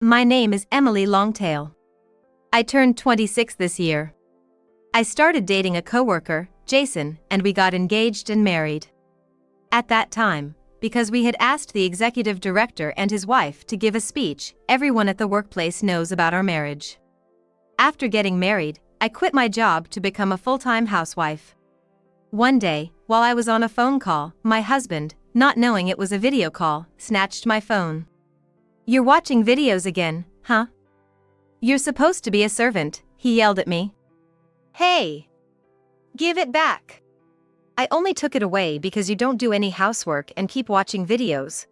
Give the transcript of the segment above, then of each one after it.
My name is Emily Longtail. I turned 26 this year. I started dating a coworker, Jason, and we got engaged and married. At that time, because we had asked the executive director and his wife to give a speech, everyone at the workplace knows about our marriage. After getting married, I quit my job to become a full-time housewife. One day, while I was on a phone call, my husband, not knowing it was a video call, snatched my phone. "You're watching videos again, huh? You're supposed to be a servant," he yelled at me. "Hey! Give it back!" "I only took it away because you don't do any housework and keep watching videos.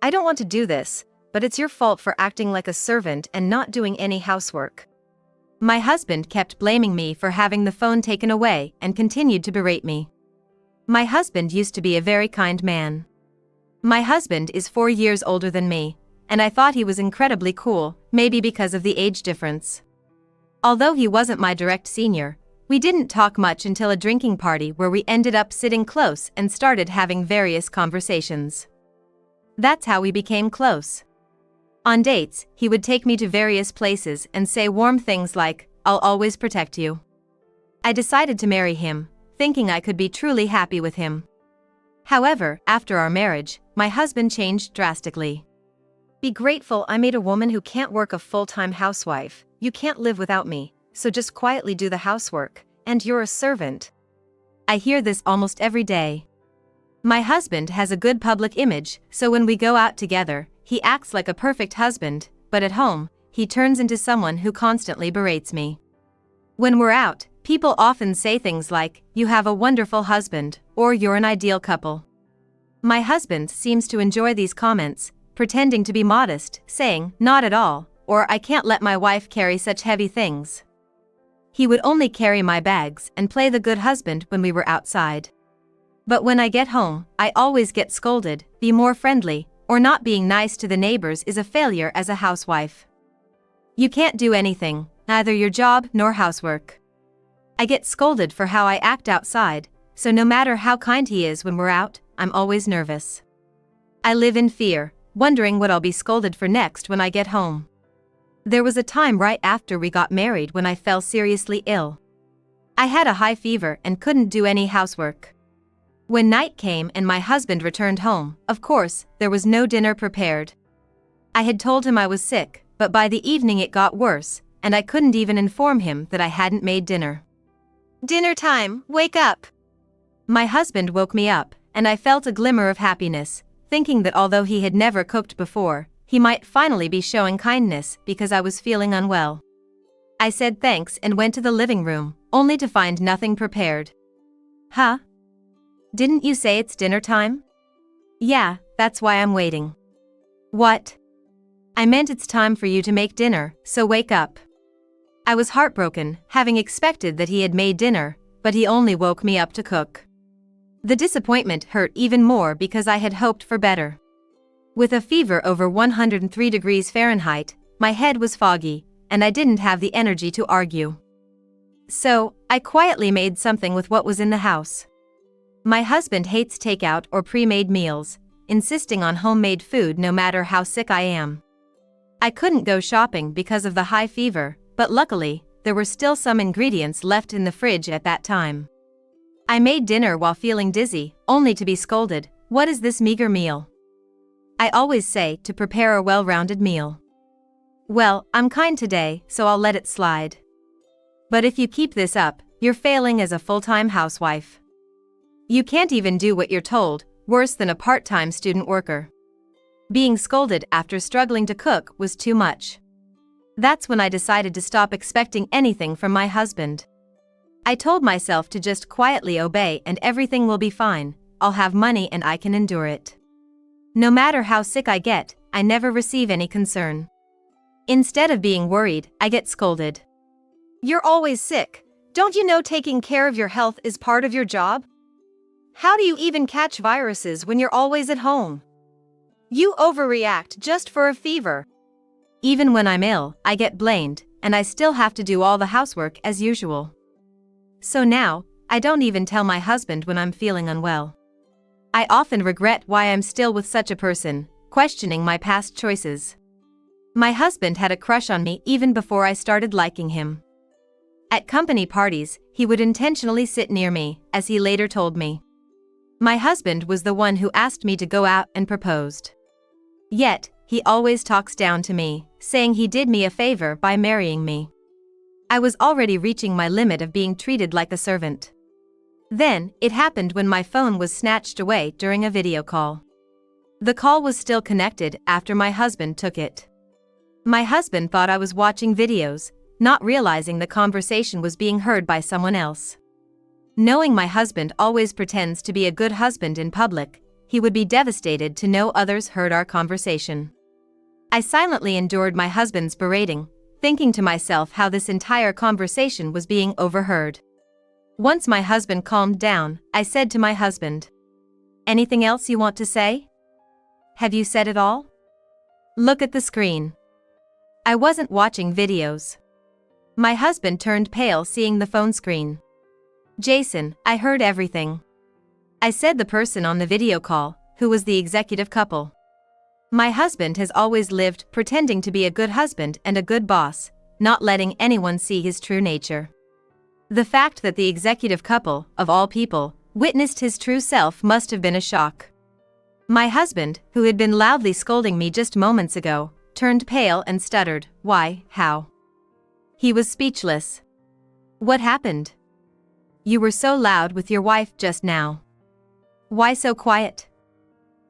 I don't want to do this, but it's your fault for acting like a servant and not doing any housework." My husband kept blaming me for having the phone taken away and continued to berate me. My husband used to be a very kind man. My husband is 4 years older than me, and I thought he was incredibly cool, maybe because of the age difference. Although he wasn't my direct senior, we didn't talk much until a drinking party where we ended up sitting close and started having various conversations. That's how we became close. On dates, he would take me to various places and say warm things like, "I'll always protect you." I decided to marry him, thinking I could be truly happy with him. However, after our marriage, my husband changed drastically. "Be grateful I made a woman who can't work a full-time housewife. You can't live without me, so just quietly do the housework, and you're a servant." I hear this almost every day. My husband has a good public image, so when we go out together, he acts like a perfect husband, but at home, he turns into someone who constantly berates me. When we're out, people often say things like, "You have a wonderful husband," or "You're an ideal couple." My husband seems to enjoy these comments, pretending to be modest, saying, "Not at all," or "I can't let my wife carry such heavy things." He would only carry my bags and play the good husband when we were outside. But when I get home, I always get scolded, "Be more friendly," or "Not being nice to the neighbors is a failure as a housewife. You can't do anything, neither your job nor housework." I get scolded for how I act outside, so no matter how kind he is when we're out, I'm always nervous. I live in fear, wondering what I'll be scolded for next when I get home. There was a time right after we got married when I fell seriously ill. I had a high fever and couldn't do any housework. When night came and my husband returned home, of course, there was no dinner prepared. I had told him I was sick, but by the evening it got worse, and I couldn't even inform him that I hadn't made dinner. "Dinner time, wake up!" My husband woke me up, and I felt a glimmer of happiness, thinking that although he had never cooked before, he might finally be showing kindness because I was feeling unwell. I said thanks and went to the living room, only to find nothing prepared. "Huh? Didn't you say it's dinner time?" "Yeah, that's why I'm waiting." "What?" "I meant it's time for you to make dinner, so wake up." I was heartbroken, having expected that he had made dinner, but he only woke me up to cook. The disappointment hurt even more because I had hoped for better. With a fever over 103 degrees Fahrenheit, my head was foggy, and I didn't have the energy to argue. So, I quietly made something with what was in the house. My husband hates takeout or pre-made meals, insisting on homemade food no matter how sick I am. I couldn't go shopping because of the high fever, but luckily, there were still some ingredients left in the fridge at that time. I made dinner while feeling dizzy, only to be scolded, "What is this meager meal?" I always say to prepare a well-rounded meal. Well, I'm kind today, so I'll let it slide. But if you keep this up, you're failing as a full-time housewife. You can't even do what you're told, worse than a part-time student worker. Being scolded after struggling to cook was too much. That's when I decided to stop expecting anything from my husband. I told myself to just quietly obey and everything will be fine, I'll have money and I can endure it. No matter how sick I get, I never receive any concern. Instead of being worried, I get scolded. "You're always sick. Don't you know taking care of your health is part of your job? How do you even catch viruses when you're always at home? You overreact just for a fever." Even when I'm ill, I get blamed, and I still have to do all the housework as usual. So now, I don't even tell my husband when I'm feeling unwell. I often regret why I'm still with such a person, questioning my past choices. My husband had a crush on me even before I started liking him. At company parties, he would intentionally sit near me, as he later told me. My husband was the one who asked me to go out and proposed. Yet, he always talks down to me, saying he did me a favor by marrying me. I was already reaching my limit of being treated like a servant. Then, it happened when my phone was snatched away during a video call. The call was still connected after my husband took it. My husband thought I was watching videos, not realizing the conversation was being heard by someone else. Knowing my husband always pretends to be a good husband in public, he would be devastated to know others heard our conversation. I silently endured my husband's berating, thinking to myself how this entire conversation was being overheard. Once my husband calmed down, I said to my husband, "Anything else you want to say? Have you said it all? Look at the screen." I wasn't watching videos. My husband turned pale seeing the phone screen. "Jason, I heard everything," I said. The person on the video call, who was the executive couple. My husband has always lived pretending to be a good husband and a good boss, not letting anyone see his true nature. The fact that the executive couple, of all people, witnessed his true self must have been a shock. My husband, who had been loudly scolding me just moments ago, turned pale and stuttered, "Why, how?" He was speechless. "What happened? You were so loud with your wife just now. Why so quiet?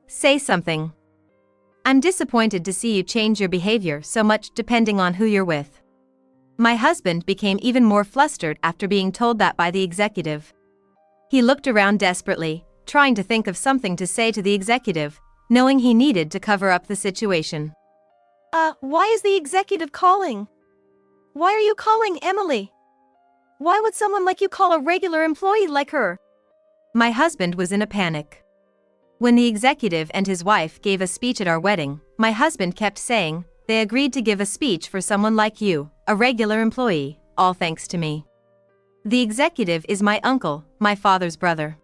Say something. I'm disappointed to see you change your behavior so much depending on who you're with." My husband became even more flustered after being told that by the executive. He looked around desperately, trying to think of something to say to the executive, knowing he needed to cover up the situation. Why is the executive calling? Why are you calling Emily? Why would someone like you call a regular employee like her?" My husband was in a panic. When the executive and his wife gave a speech at our wedding, my husband kept saying, "They agreed to give a speech for someone like you, a regular employee, all thanks to me." The executive is my uncle, my father's brother.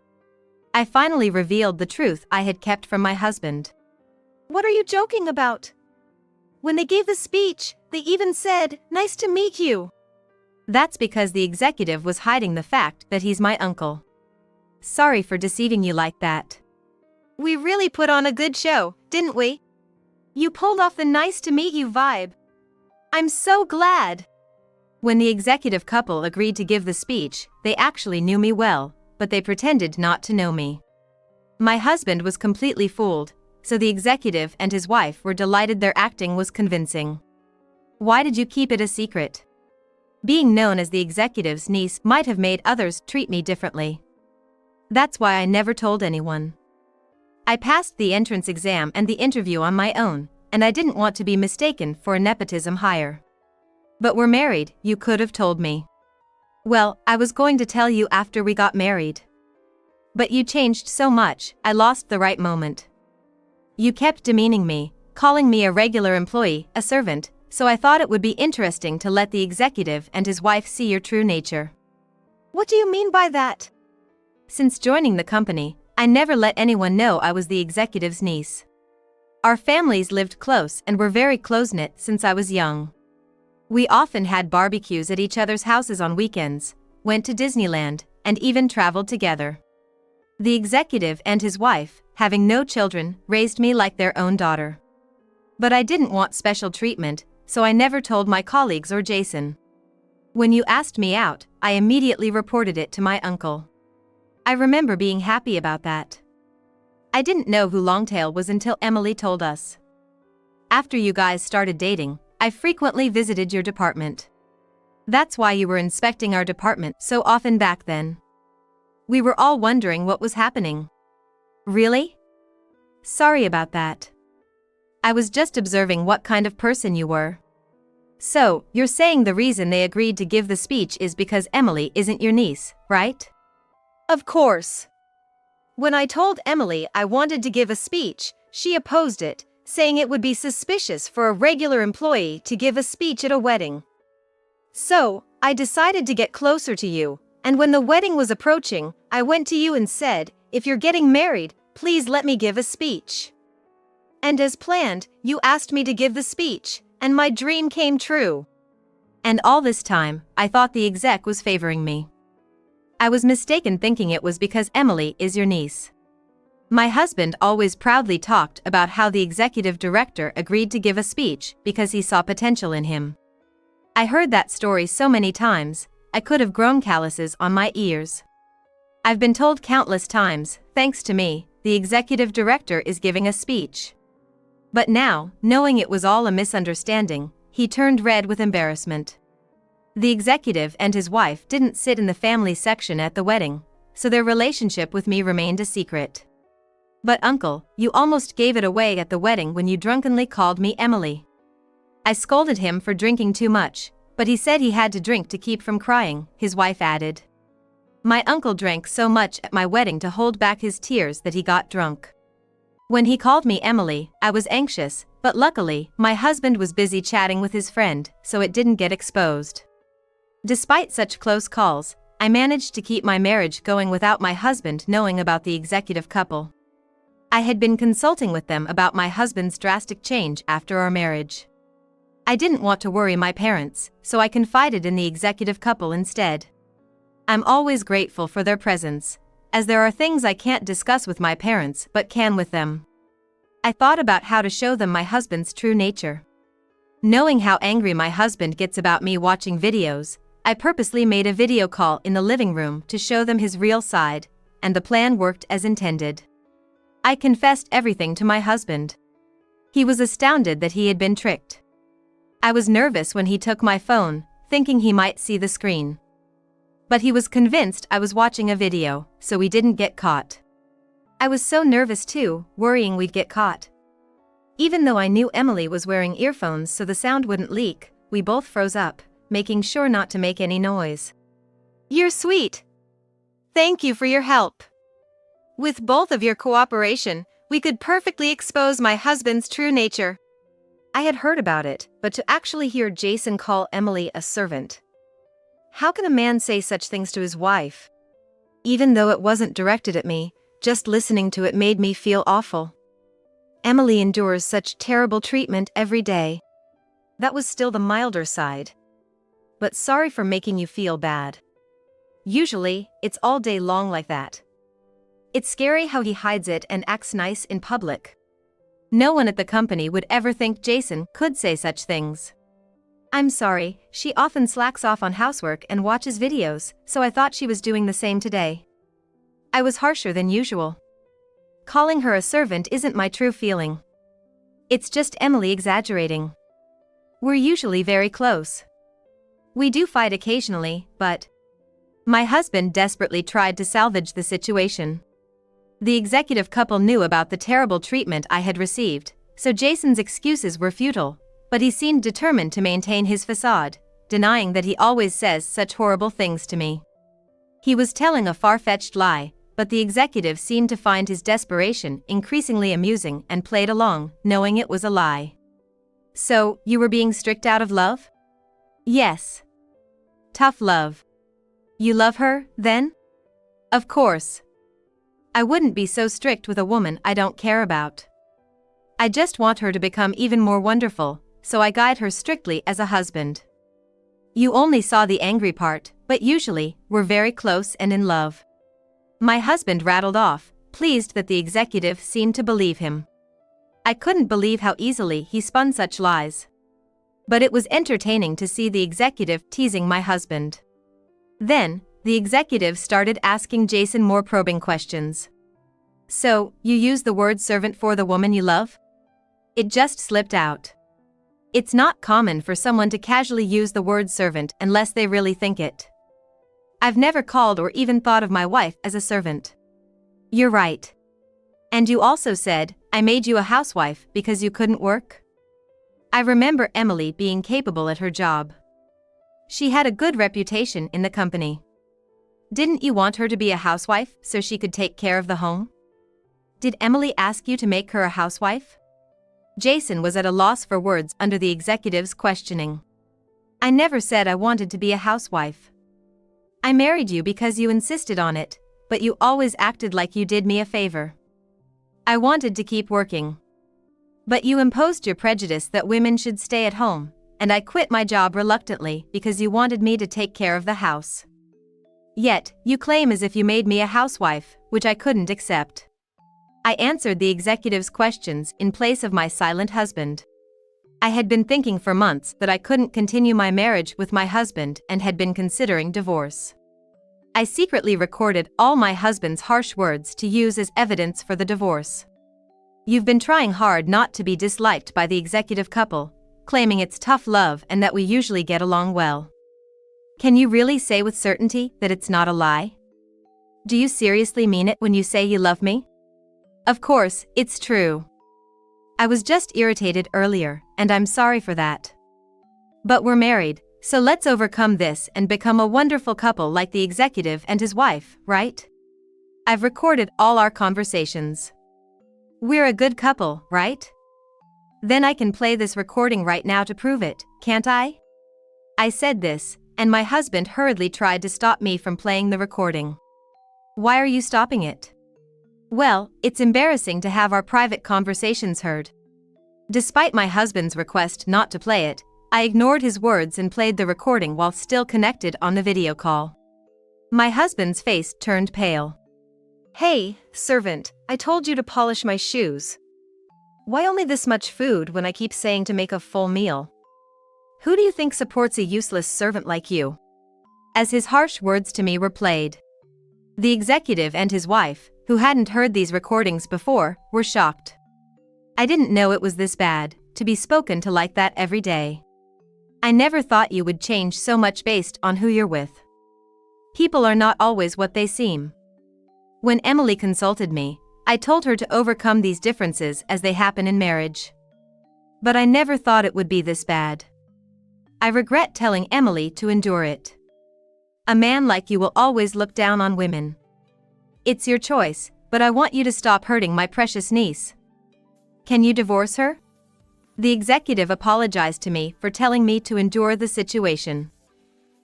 I finally revealed the truth I had kept from my husband. "What are you joking about? When they gave the speech, they even said, 'Nice to meet you.'" That's because the executive was hiding the fact that he's my uncle. Sorry for deceiving you like that. We really put on a good show, didn't we? You pulled off the nice to meet you vibe. I'm so glad. When the executive couple agreed to give the speech, they actually knew me well, but they pretended not to know me. My husband was completely fooled, so the executive and his wife were delighted their acting was convincing. Why did you keep it a secret? Being known as the executive's niece might have made others treat me differently. That's why I never told anyone. I passed the entrance exam and the interview on my own, and I didn't want to be mistaken for a nepotism hire. But we're married, you could have told me. Well, I was going to tell you after we got married. But you changed so much, I lost the right moment. You kept demeaning me, calling me a regular employee, a servant, so I thought it would be interesting to let the executive and his wife see your true nature. What do you mean by that? Since joining the company, I never let anyone know I was the executive's niece. Our families lived close and were very close-knit since I was young. We often had barbecues at each other's houses on weekends, went to Disneyland, and even traveled together. The executive and his wife, having no children, raised me like their own daughter. But I didn't want special treatment, so I never told my colleagues or Jason. When you asked me out, I immediately reported it to my uncle. I remember being happy about that. I didn't know who Longtail was until Emily told us. After you guys started dating, I frequently visited your department. That's why you were inspecting our department so often back then. We were all wondering what was happening. Really? Sorry about that. I was just observing what kind of person you were. So, you're saying the reason they agreed to give the speech is because Emily isn't your niece, right? Of course. When I told Emily I wanted to give a speech, she opposed it, saying it would be suspicious for a regular employee to give a speech at a wedding. So, I decided to get closer to you, and when the wedding was approaching, I went to you and said, "If you're getting married, please let me give a speech." And as planned, you asked me to give the speech, And my dream came true. And all this time, I thought the exec was favoring me. I was mistaken thinking it was because Emily is your niece. My husband always proudly talked about how the executive director agreed to give a speech because he saw potential in him. I heard that story so many times, I could have grown calluses on my ears. I've been told countless times, thanks to me, the executive director is giving a speech. But now, knowing it was all a misunderstanding, he turned red with embarrassment. The executive and his wife didn't sit in the family section at the wedding, so their relationship with me remained a secret. But uncle, you almost gave it away at the wedding when you drunkenly called me Emily. I scolded him for drinking too much, but he said he had to drink to keep from crying, his wife added. My uncle drank so much at my wedding to hold back his tears that he got drunk. When he called me Emily, I was anxious, but luckily, my husband was busy chatting with his friend, so it didn't get exposed. Despite such close calls, I managed to keep my marriage going without my husband knowing about the executive couple. I had been consulting with them about my husband's drastic change after our marriage. I didn't want to worry my parents, so I confided in the executive couple instead. I'm always grateful for their presence, as there are things I can't discuss with my parents but can with them. I thought about how to show them my husband's true nature. Knowing how angry my husband gets about me watching videos, I purposely made a video call in the living room to show them his real side, and the plan worked as intended. I confessed everything to my husband. He was astounded that he had been tricked. I was nervous when he took my phone, thinking he might see the screen. But he was convinced I was watching a video, so we didn't get caught. I was so nervous too, worrying we'd get caught. Even though I knew Emily was wearing earphones so the sound wouldn't leak, we both froze up, making sure not to make any noise. You're sweet. Thank you for your help. With both of your cooperation, we could perfectly expose my husband's true nature. I had heard about it, but to actually hear Jason call Emily a servant. How can a man say such things to his wife? Even though it wasn't directed at me, just listening to it made me feel awful. Emily endures such terrible treatment every day. That was still the milder side. But sorry for making you feel bad. Usually, it's all day long like that. It's scary how he hides it and acts nice in public. No one at the company would ever think Jason could say such things. I'm sorry, she often slacks off on housework and watches videos, so I thought she was doing the same today. I was harsher than usual. Calling her a servant isn't my true feeling. It's just Emily exaggerating. We're usually very close. We do fight occasionally, but my husband desperately tried to salvage the situation. The executive couple knew about the terrible treatment I had received, so Jason's excuses were futile, but he seemed determined to maintain his facade, denying that he always says such horrible things to me. He was telling a far-fetched lie, but the executive seemed to find his desperation increasingly amusing and played along, knowing it was a lie. So, you were being strict out of love? Yes. Tough love. You love her, then? Of course. I wouldn't be so strict with a woman I don't care about. I just want her to become even more wonderful, so I guide her strictly as a husband. You only saw the angry part, but usually, we're very close and in love. My husband rattled off, pleased that the executive seemed to believe him. I couldn't believe how easily he spun such lies. But it was entertaining to see the executive teasing my husband. Then, the executive started asking Jason more probing questions. So, you use the word servant for the woman you love? It just slipped out. It's not common for someone to casually use the word servant unless they really think it. I've never called or even thought of my wife as a servant. You're right. And you also said, I made you a housewife because you couldn't work? I remember Emily being capable at her job. She had a good reputation in the company. Didn't you want her to be a housewife so she could take care of the home? Did Emily ask you to make her a housewife? Jason was at a loss for words under the executive's questioning. I never said I wanted to be a housewife. I married you because you insisted on it, but you always acted like you did me a favor. I wanted to keep working. But you imposed your prejudice that women should stay at home, and I quit my job reluctantly because you wanted me to take care of the house. Yet, you claim as if you made me a housewife, which I couldn't accept. I answered the executive's questions in place of my silent husband. I had been thinking for months that I couldn't continue my marriage with my husband and had been considering divorce. I secretly recorded all my husband's harsh words to use as evidence for the divorce. You've been trying hard not to be disliked by the executive couple, claiming it's tough love and that we usually get along well. Can you really say with certainty that it's not a lie? Do you seriously mean it when you say you love me? Of course, it's true. I was just irritated earlier, and I'm sorry for that. But we're married, so let's overcome this and become a wonderful couple like the executive and his wife, right? I've recorded all our conversations. We're a good couple, right? Then I can play this recording right now to prove it, can't I? I said this, and my husband hurriedly tried to stop me from playing the recording. Why are you stopping it? Well, it's embarrassing to have our private conversations heard. Despite my husband's request not to play it, I ignored his words and played the recording while still connected on the video call. My husband's face turned pale. Hey, servant, I told you to polish my shoes. Why only this much food when I keep saying to make a full meal? Who do you think supports a useless servant like you? As his harsh words to me were played. The executive and his wife, who hadn't heard these recordings before, were shocked. I didn't know it was this bad, to be spoken to like that every day. I never thought you would change so much based on who you're with. People are not always what they seem. When Emily consulted me, I told her to overcome these differences as they happen in marriage. But I never thought it would be this bad. I regret telling Emily to endure it. A man like you will always look down on women. It's your choice, but I want you to stop hurting my precious niece. Can you divorce her? The executive apologized to me for telling me to endure the situation.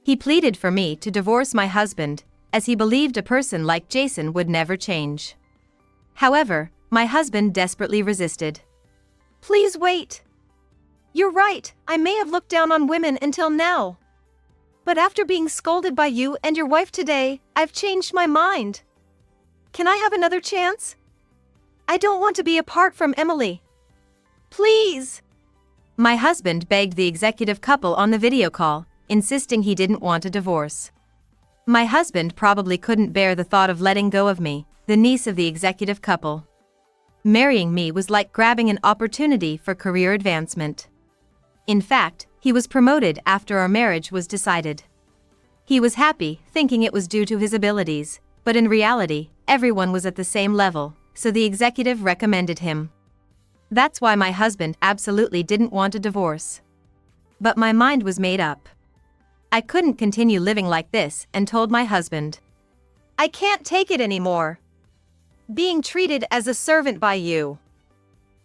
He pleaded for me to divorce my husband, as he believed a person like Jason would never change. However, my husband desperately resisted. Please wait. You're right, I may have looked down on women until now. But after being scolded by you and your wife today, I've changed my mind. Can I have another chance? I don't want to be apart from Emily. Please. My husband begged the executive couple on the video call, insisting he didn't want a divorce. My husband probably couldn't bear the thought of letting go of me, the niece of the executive couple. Marrying me was like grabbing an opportunity for career advancement. In fact, he was promoted after our marriage was decided. He was happy, thinking it was due to his abilities, but in reality, everyone was at the same level, so the executive recommended him. That's why my husband absolutely didn't want a divorce. But my mind was made up. I couldn't continue living like this and told my husband, I can't take it anymore. Being treated as a servant by you.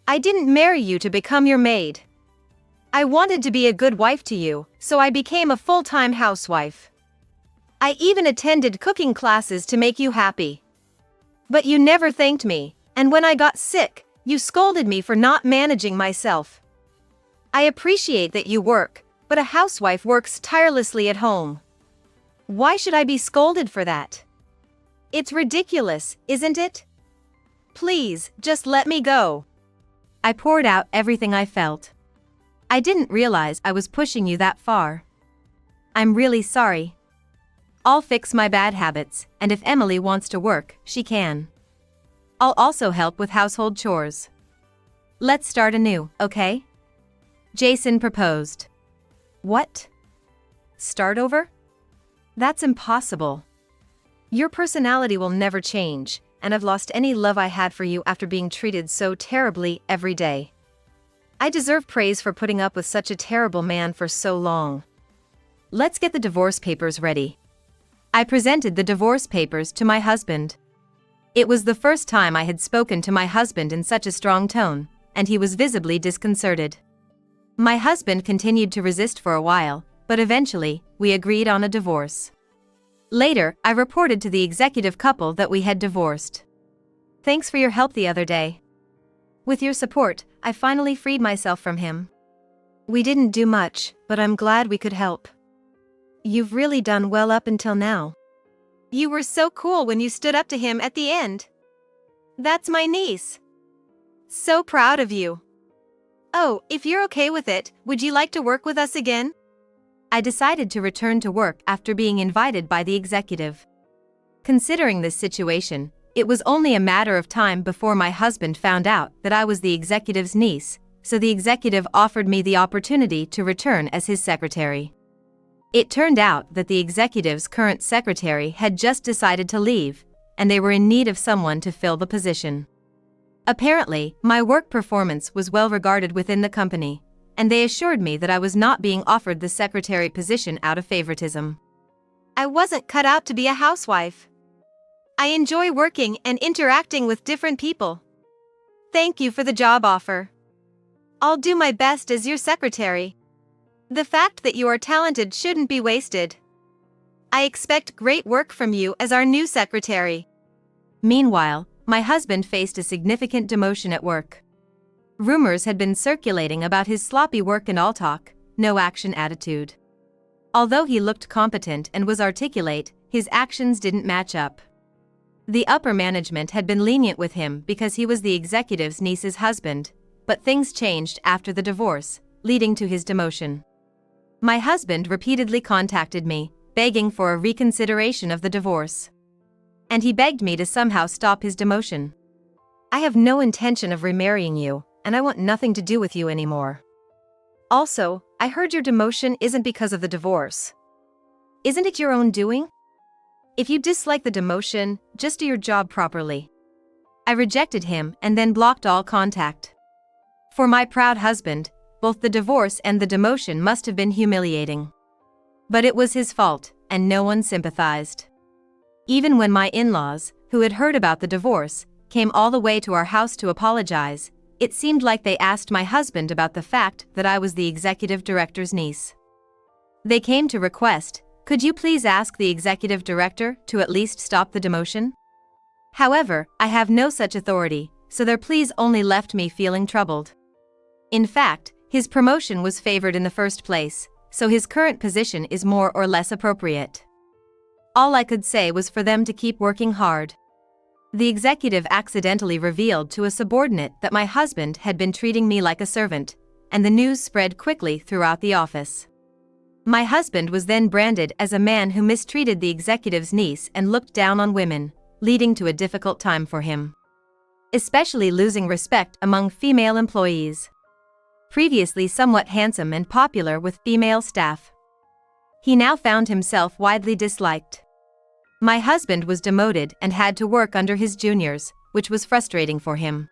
I didn't marry you to become your maid. I wanted to be a good wife to you, so I became a full-time housewife. I even attended cooking classes to make you happy. But you never thanked me, and when I got sick, you scolded me for not managing myself. I appreciate that you work, but a housewife works tirelessly at home. Why should I be scolded for that? It's ridiculous, isn't it? Please, just let me go. I poured out everything I felt. I didn't realize I was pushing you that far. I'm really sorry. I'll fix my bad habits, and if Emily wants to work, she can. I'll also help with household chores. Let's start anew, okay? Jason proposed. What? Start over? That's impossible. Your personality will never change, and I've lost any love I had for you after being treated so terribly every day. I deserve praise for putting up with such a terrible man for so long. Let's get the divorce papers ready. I presented the divorce papers to my husband. It was the first time I had spoken to my husband in such a strong tone, and he was visibly disconcerted. My husband continued to resist for a while, but eventually, we agreed on a divorce. Later, I reported to the executive couple that we had divorced. Thanks for your help the other day. With your support, I finally freed myself from him. We didn't do much, but I'm glad we could help. You've really done well up until now. You were so cool when you stood up to him at the end. That's my niece. So proud of you. Oh, if you're okay with it, would you like to work with us again? I decided to return to work after being invited by the executive. Considering this situation, it was only a matter of time before my husband found out that I was the executive's niece, so the executive offered me the opportunity to return as his secretary. It turned out that the executive's current secretary had just decided to leave, and they were in need of someone to fill the position. Apparently, my work performance was well regarded within the company, and they assured me that I was not being offered the secretary position out of favoritism. I wasn't cut out to be a housewife. I enjoy working and interacting with different people. Thank you for the job offer. I'll do my best as your secretary. The fact that you are talented shouldn't be wasted. I expect great work from you as our new secretary. Meanwhile, my husband faced a significant demotion at work. Rumors had been circulating about his sloppy work and all talk, no action attitude. Although he looked competent and was articulate, his actions didn't match up. The upper management had been lenient with him because he was the executive's niece's husband, but things changed after the divorce, leading to his demotion. My husband repeatedly contacted me, begging for a reconsideration of the divorce. And he begged me to somehow stop his demotion. I have no intention of remarrying you, and I want nothing to do with you anymore. Also, I heard your demotion isn't because of the divorce. Isn't it your own doing? If you dislike the demotion, just do your job properly. I rejected him and then blocked all contact. For my proud husband, both the divorce and the demotion must have been humiliating. But it was his fault, and no one sympathized. Even when my in-laws, who had heard about the divorce, came all the way to our house to apologize, it seemed like they asked my husband about the fact that I was the executive director's niece. They came to request, "Could you please ask the executive director to at least stop the demotion?" However, I have no such authority, so their pleas only left me feeling troubled. In fact, his promotion was favored in the first place, so his current position is more or less appropriate. All I could say was for them to keep working hard. The executive accidentally revealed to a subordinate that my husband had been treating me like a servant, and the news spread quickly throughout the office. My husband was then branded as a man who mistreated the executive's niece and looked down on women, leading to a difficult time for him. Especially losing respect among female employees. Previously somewhat handsome and popular with female staff, he now found himself widely disliked. My husband was demoted and had to work under his juniors, which was frustrating for him.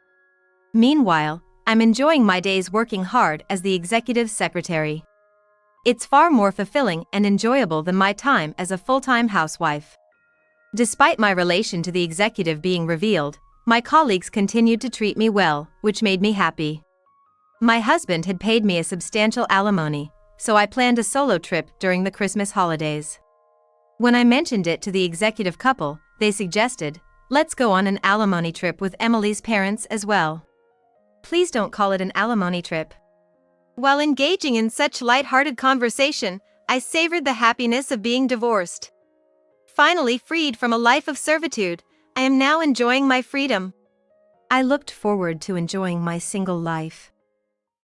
Meanwhile, I'm enjoying my days working hard as the executive secretary. It's far more fulfilling and enjoyable than my time as a full-time housewife. Despite my relation to the executive being revealed, my colleagues continued to treat me well, which made me happy. My husband had paid me a substantial alimony, so I planned a solo trip during the Christmas holidays. When I mentioned it to the executive couple, they suggested, "Let's go on an alimony trip with Emily's parents as well." Please don't call it an alimony trip. While engaging in such light-hearted conversation, I savored the happiness of being divorced. Finally freed from a life of servitude, I am now enjoying my freedom. I looked forward to enjoying my single life.